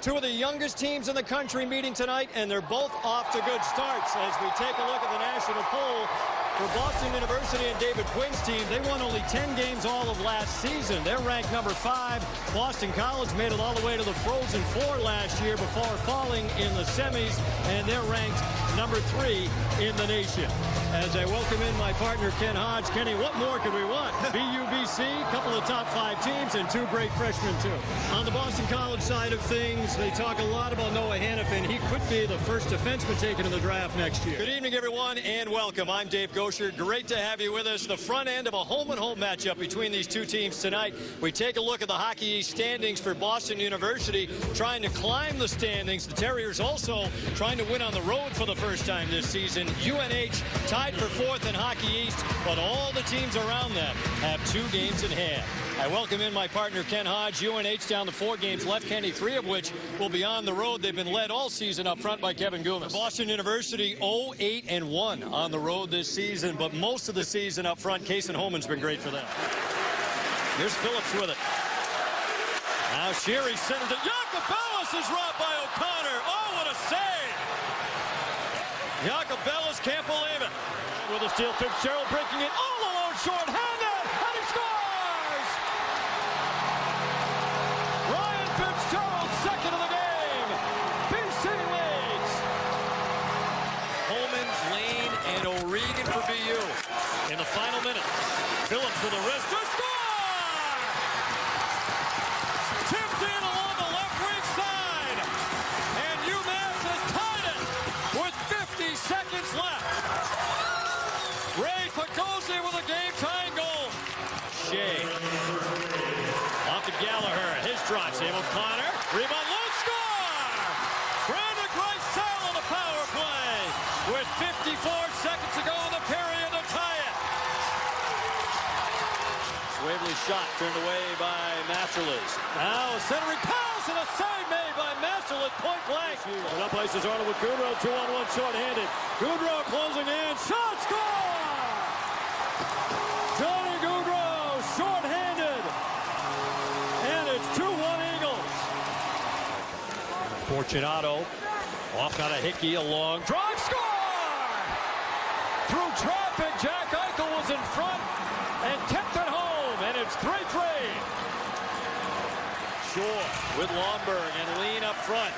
Two of the youngest teams in the country meeting tonight, and they're both off to good starts. As we take a look at the national poll for Boston University and David Quinn's team, they won only 10 games all of last season. They're ranked number 5. Boston College made it all the way to the Frozen Four last year before falling in the semis, and they're ranked number 3 in the nation. As I welcome in my partner, Ken Hodge. Kenny, what more could we want? BUBC, a couple of top 5 teams, and 2 great freshmen, too. On the Boston College side of things, they talk a lot about Noah Hannafin. He could be the first defenseman taken in the draft next year. Good evening, everyone, and welcome. I'm Dave Goucher. Great to have you with us. The front end of a home-and-home matchup between these two teams tonight. We take a look at the Hockey East standings for Boston University, trying to climb the standings. The Terriers also trying to win on the road for the first time this season. UNH tied for 4th in Hockey East, but all the teams around them have 2 games in hand. I welcome in my partner, Ken Hodge. UNH down to 4 games left, Kenny, 3 of which will be on the road. They've been led all season up front by Kevin Goucher. Boston University 0-8-1 on the road this season, but most of the season up front, Kason Holman's been great for them. Here's Phillips with it. Now Sherry sends it. Jacobellis is robbed by O'Connor. Oh, what a save! Jacobellis can't believe it. With a steal, Fitzgerald breaking it all alone, short-handed, and he scores! Ryan Fitzgerald, second of the game. BC leads. Holman, Lane, and O'Regan for BU. In the final minute, Phillips with a wrist to score! Tipped in along the left wing side, and UMass has tied it with 50 seconds left. Ray Pagozzi with a game-tying goal. Shea. Off to Gallagher. His drive. Save O'Connor. Rebound. Low score! Brandon Greisel on the power play. With 54 seconds to go in the period to tie it. Waverly's shot turned away by Masterless. Now a centering pass and a save made by Masterless. Point blank. And up places Arnold with Goudreau. 2-on-1 short-handed. Goudreau closing in. Shot score! Johnny Goudreau, short-handed, and it's 2-1 Eagles. Fortunato, off out of Hickey, a long drive, score! Through traffic, Jack Eichel was in front and tipped it home, and it's 3-3. Shore with Lomberg and Lean up front.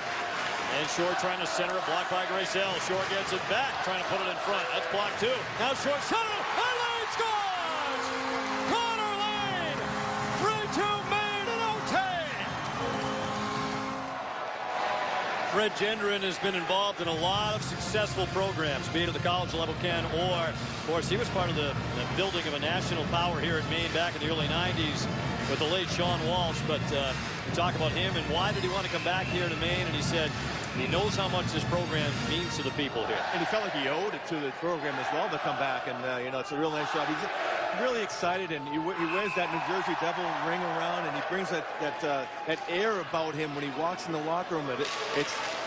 And Shore trying to center it, blocked by Greisel. Shore gets it back, trying to put it in front. That's blocked too. Now Shore center, and Lane scores! Connor Lane, 3-2 Maine in OT. Fred Gendron has been involved in a lot of successful programs, be it at the college level, Ken, or, of course, he was part of the building of a national power here at Maine back in the early 90s with the late Sean Walsh. But we talk about him and why did he want to come back here to Maine, and he said he knows how much this program means to the people here. And he felt like he owed it to the program as well to come back, and you know, it's a real nice job. He's really excited, and he wears that New Jersey Devil ring around, and he brings that air about him when he walks in the locker room.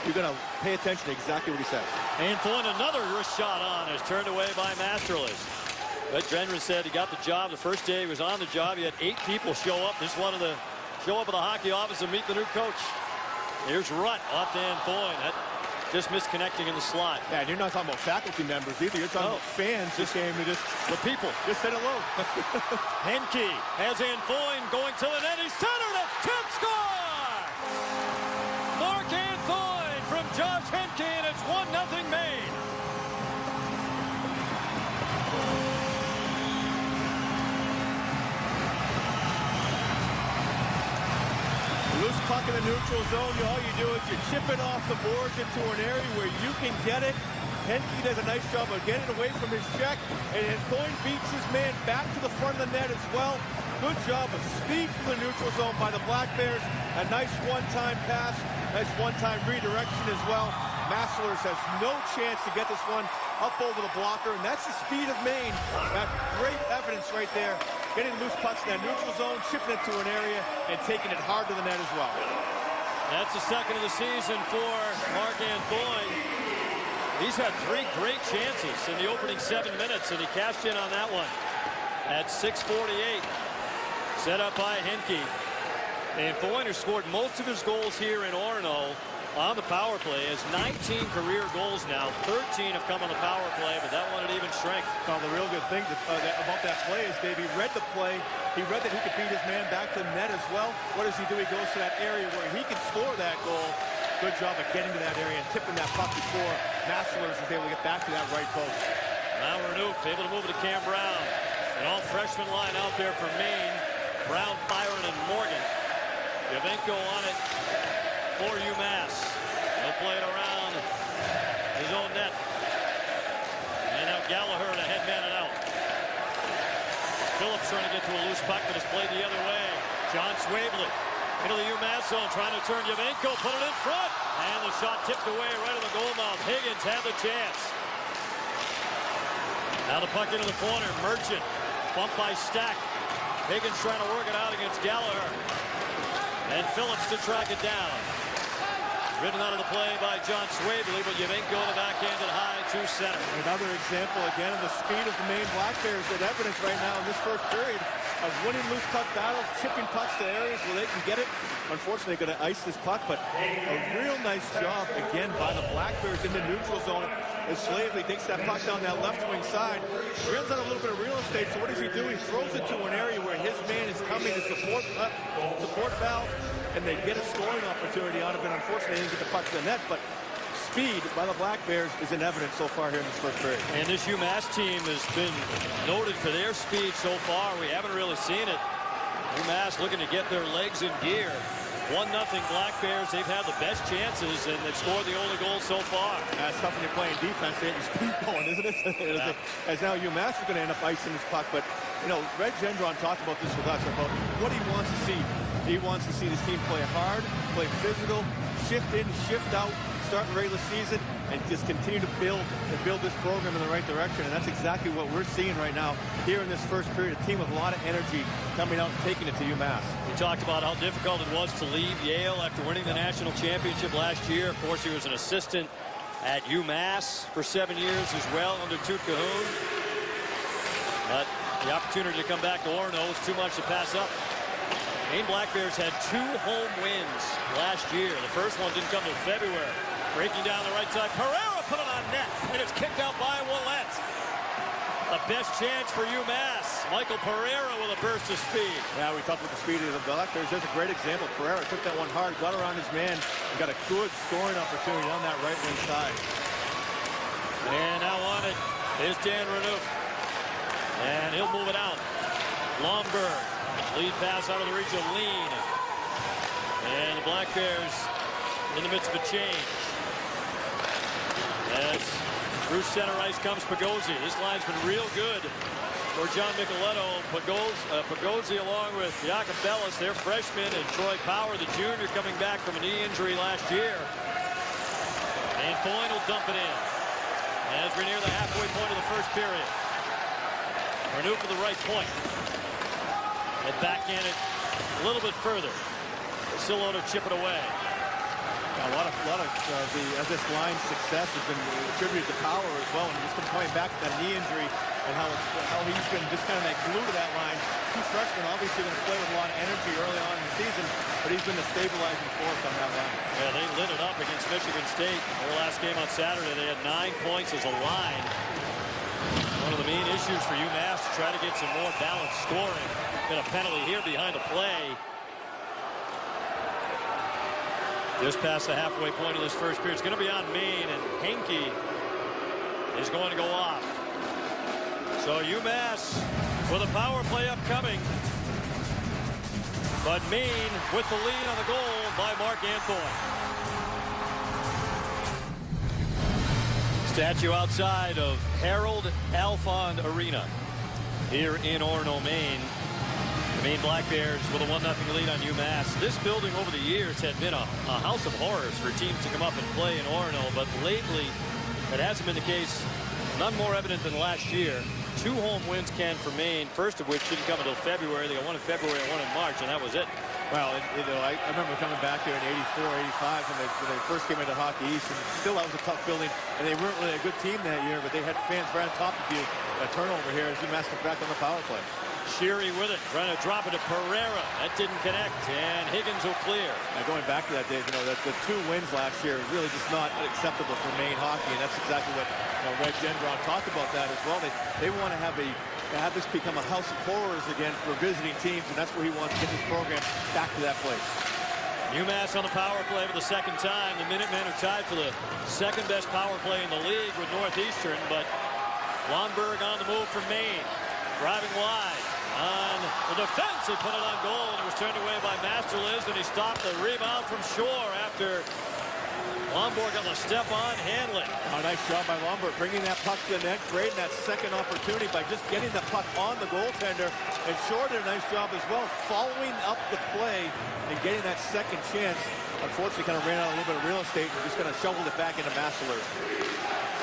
You're going to pay attention to exactly what he says. And throwing another wrist shot on is turned away by Masterless. But Gendron said he got the job the first day he was on the job. He had 8 people show up. Just wanted to show up at the hockey office and meet the new coach. Here's Rutt off to Anfoyne. That just misconnecting in the slot. Yeah, and you're not talking about faculty members either. You're talking about fans just came to just the people. Just said hello. Henke has Anfoyne going to the net. He centered it. Tip score! Mark Anfoyne from Josh Henke, and it's 1-0 Maine. Loose puck in the neutral zone. All you do is you chip it off the boards into an area where you can get it. Henke does a nice job of getting away from his check, and Anfoyne beats his man back to the front of the net as well. Good job of speed from the neutral zone by the Black Bears. A nice one-time pass, nice one-time redirection as well. Masterless has no chance to get this one up over the blocker, and that's the speed of Maine. That great evidence right there. Getting loose pucks in that neutral zone, chipping it to an area, and taking it hard to the net as well. That's the second of the season for Mark Anfoyne. He's had 3 great chances in the opening 7 minutes, and he cashed in on that one at 6:48. Set up by Henke. And Foyner scored most of his goals here in Orono on the power play. Has 19 career goals now. 13 have come on the power play, but that one at even strength. Well, the real good thing about that play is, Dave, he read the play. He read that he could beat his man back to the net as well. What does he do? He goes to that area where he can score that goal. Good job of getting to that area and tipping that puck before Masslers is able to get back to that right post. Now Renouf able to move it to Cam Brown. An all-freshman line out there for Maine. Brown, Byron, and Morgan. Yavenko on it for UMass. He'll play it around his own net. And now Gallagher to headman it out. Phillips trying to get to a loose puck, but it's played the other way. John Swavely into the UMass zone, trying to turn Yavenko, put it in front. And the shot tipped away right on the goal mouth. Higgins had the chance. Now the puck into the corner. Merchant, bumped by Stack. Higgins trying to work it out against Gallagher. And Phillips to track it down. Ridden out of the play by John Swavely, but Yavenko the backhanded high to center. Another example again of the speed of the Maine Black Bears at evidence right now in this first period of winning loose puck battles, chipping pucks to areas where they can get it. Unfortunately, going to ice this puck, but a real nice job again by the Black Bears in the neutral zone. As Slavely takes that puck down that left wing side, runs out a little bit of real estate. So what does he do? He throws it to an area where his man is coming to support valve, and they get a scoring opportunity out of it. Unfortunately, they didn't get the puck to the net, but speed by the Black Bears is in evidence so far here in this first period. And this UMass team has been noted for their speed so far. We haven't really seen it. UMass looking to get their legs in gear. 1-0 Black Bears. They've had the best chances, and they've scored the only goal so far. That's tough when you're playing defense. They have your speed going, isn't it? Yeah. As now UMass is going to end up icing this puck. But, you know, Red Gendron talked about this with us, about what he wants to see. He wants to see this team play hard, play physical, shift in, shift out, start the regular season, and just continue to build this program in the right direction. And that's exactly what we're seeing right now here in this first period. A team with a lot of energy coming out and taking it to UMass. We talked about how difficult it was to leave Yale after winning the national championship last year. Of course, he was an assistant at UMass for 7 years as well under Toot Cahoon. But the opportunity to come back to Orono is too much to pass up. Maine Black Bears had 2 home wins last year. The first one didn't come until February. Breaking down the right side, Pereira put it on net, and it's kicked out by Ouellette. The best chance for UMass. Michael Pereira with a burst of speed. Yeah, we talked about the speed of the Black Bears. There's a great example. Pereira took that one hard, got around his man, and got a good scoring opportunity on that right wing side. And now on it is Dan Renouf. And he'll move it out. Lomberg. Lead pass out of the reach of Lean. And the Black Bears in the midst of a change. As through center ice comes Pagozzi. This line's been real good for John Micheletto. Pagozzi along with Jakob Bellis, their freshman, and Troy Power, the junior, coming back from a knee injury last year. And Boyne will dump it in as we're near the halfway point of the first period. Renouf for the right point. And backhand it a little bit further. Sillo to chip it away. A lot of this line's success has been attributed to Power as well, and just coming back to that knee injury and how he's been just kind of that glue to that line. 2 freshmen obviously going to play with a lot of energy early on in the season, but he's been the stabilizing force on that line. Yeah, they lit it up against Michigan State. Their last game on Saturday, they had 9 points as a line. One of the main issues for UMass to try to get some more balanced scoring. Been a penalty here behind the play. Just past the halfway point of this first period. It's going to be on Maine, and Henke is going to go off. So UMass with a power play upcoming. But Maine with the lead on the goal by Mark Anthony. Statue outside of Harold Alfond Arena here in Orono, Maine. The Maine Black Bears with a 1-0 lead on UMass. This building over the years had been a house of horrors for teams to come up and play in Orono, but lately it hasn't been the case. None more evident than last year. 2 home wins, Ken, for Maine, first of which didn't come until February. They got one in February and one in March, and that was it. Well, you know, I remember coming back here in '84, '85 when they first came into Hockey East, and still that was a tough building, and they weren't really a good team that year, but they had fans right on top of you. A turnover here as UMass comes back on the power play. Sheary with it, trying to drop it to Pereira. That didn't connect, and Higgins will clear. Now going back to that, Dave, you know, the 2 wins last year is really just not acceptable for Maine hockey, and that's exactly what Red Gendron talked about that as well. They want to have this become a house of horrors again for visiting teams, and that's where he wants to get this program back to that place. UMass on the power play for the second time. The Minutemen are tied for the second best power play in the league with Northeastern, but Lomberg on the move for Maine. Driving wide on the defense. He put it on goal, and it was turned away by Masterliz, and he stopped the rebound from Shore after Lomberg on the step-on handling. A nice job by Lomberg, bringing that puck to the net, creating that second opportunity by just getting the puck on the goaltender. And Shore did a nice job as well, following up the play and getting that second chance. Unfortunately, kind of ran out a little bit of real estate and just going to shovel it back into Masterliz.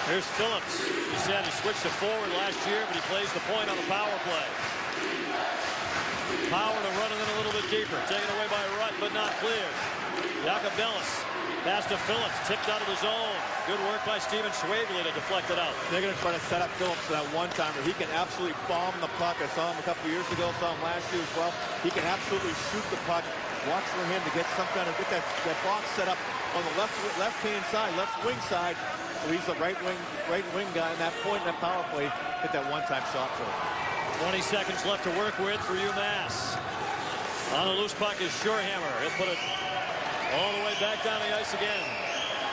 Here's Phillips. He said he switched to forward last year, but he plays the point on the power play. Power to run it in a little bit deeper. Taken away by Rutt, but not cleared. Jacobellis. Pass to Phillips. Tipped out of the zone. Good work by Steven Schwabele to deflect it out. They're going to try to set up Phillips for that one-timer. He can absolutely bomb the puck. I saw him a couple years ago. Saw him last year as well. He can absolutely shoot the puck. Watch for him to get some kind of that box set up on the left-hand side, left wing side. So he's the right wing guy in that point in that power play. Hit that one-time shot for him. 20 seconds left to work with for UMass. On the loose puck is Shorehammer. He'll put it all the way back down the ice again.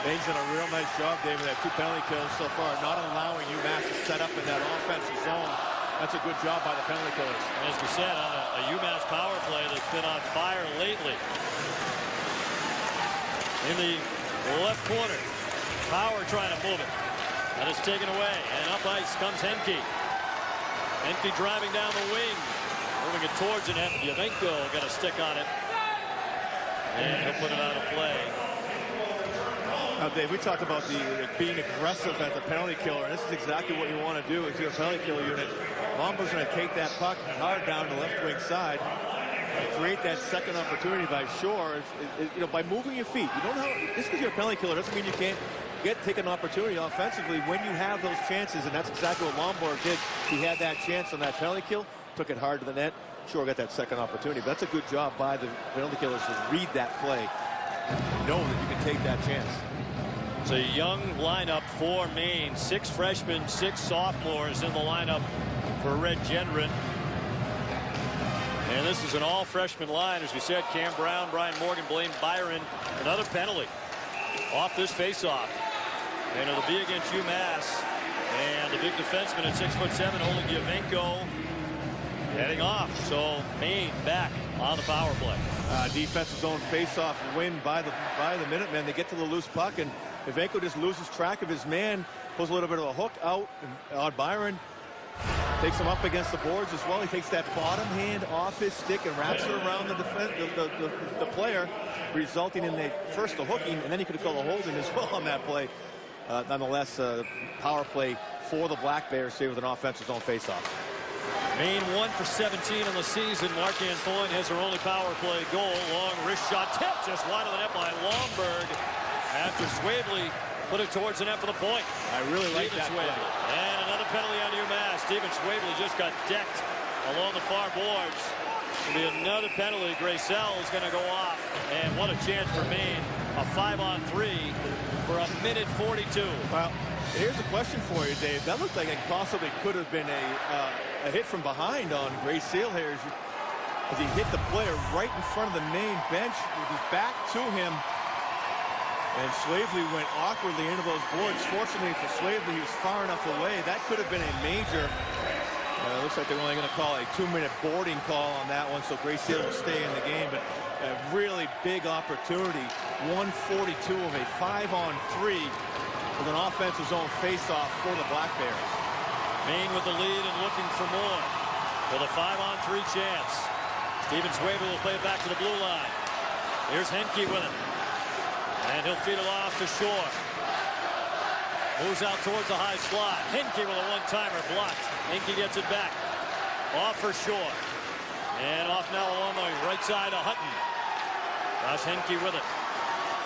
Maine's done a real nice job, David. That 2 penalty kills so far, not allowing UMass to set up in that offensive zone. That's a good job by the penalty killers. As we said, on a UMass power play that's been on fire lately. In the left corner, Power trying to move it. That is taken away, and up ice comes Henke. Henke driving down the wing, moving it towards the net. Yavenko got a stick on it, and he'll put it out of play. Now, Dave, we talked about being aggressive as a penalty killer. This is exactly what you want to do as your penalty killer unit. Lomberg's going to take that puck hard down the left wing side, create that second opportunity by Shore. You know, by moving your feet. You don't know. Just because you're a penalty killer doesn't mean you can't take an opportunity offensively when you have those chances, and that's exactly what Lomberg did. He had that chance on that penalty kill, took it hard to the net. Shore got that second opportunity, but that's a good job by the penalty killers to read that play, know that you can take that chance. It's a young lineup for Maine. 6 freshmen, 6 sophomores in the lineup for Red Gendron. And this is an all-freshman line. As we said, Cam Brown, Brian Morgan, Blaine Byron. Another penalty off this faceoff. And it'll be against UMass. And the big defenseman at 6'7", Oleg Yavenko, heading off. So Maine back on the power play. Defensive zone face-off win by the Minutemen. They get to the loose puck, and Yavenko just loses track of his man, pulls a little bit of a hook out on Byron. Takes him up against the boards as well. He takes that bottom hand off his stick and wraps it around the player, resulting in first the hooking, and then he could have called a holding as well on that play. Nonetheless, power play for the Black Bears here with an offensive zone faceoff. Maine 1 for 17 in the season. Mark-Ann Thoyne has her only power play goal. Long wrist shot tipped just wide of the net by Lomberg after Schwabele put it towards the net for the point. I really like that play. And another penalty on UMass. Steven Schwabele just got decked along the far boards. It'll be another penalty. Gracel is going to go off. And what a chance for Maine. A 5-on-3 for a minute 42. Well, here's a question for you, Dave. That looked like it possibly could have been a hit from behind on Gracel here as he hit the player right in front of the Maine bench with his back to him. And Schwabele went awkwardly into those boards. Fortunately for Schwabele, he was far enough away. That could have been a major. Looks like they're only going to call a 2-minute boarding call on that one, so Gracel will stay in the game. But a really big opportunity. 1:42 of a 5-on-3 with an offensive zone face-off for the Black Bears. Maine with the lead and looking for more with a 5-on-3 chance. Steven Schwabele will play it back to the blue line. Here's Henke with it. And he'll feed it off to Shore. Moves out towards the high slot. Henke with a one-timer blocked. Henke gets it back. Off for Shore. And off now along the right side of Hutton. Josh Henke with it.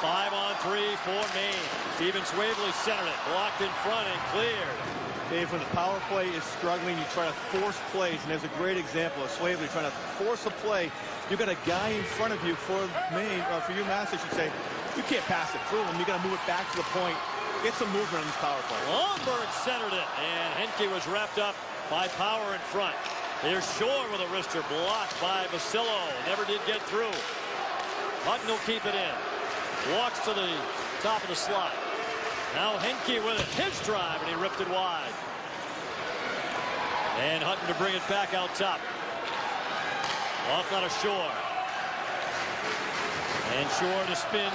5-on-3 for Maine. Steven Schwabele centered it. Blocked in front and cleared. Dave, when the power play is struggling, you try to force plays, and there's a great example of Slavely trying to force a play. You got a guy in front of you for you, Mass, I should say. You can't pass it through him. You got to move it back to the point. Get some movement on this power play. Longberg centered it, and Henke was wrapped up by Power in front. Here's Shore with a wrister blocked by Basillo. Never did get through. Hutton will keep it in. Walks to the top of the slot. Now Henke with it. His drive, and he ripped it wide. And Hutton to bring it back out top. Off out of Shore. And Shore to spin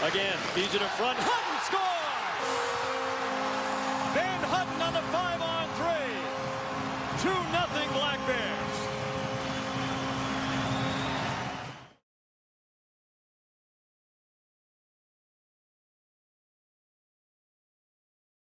again. Feeds it in front. Hutton scores! Van Hutton on the 5-on-3. 2-0.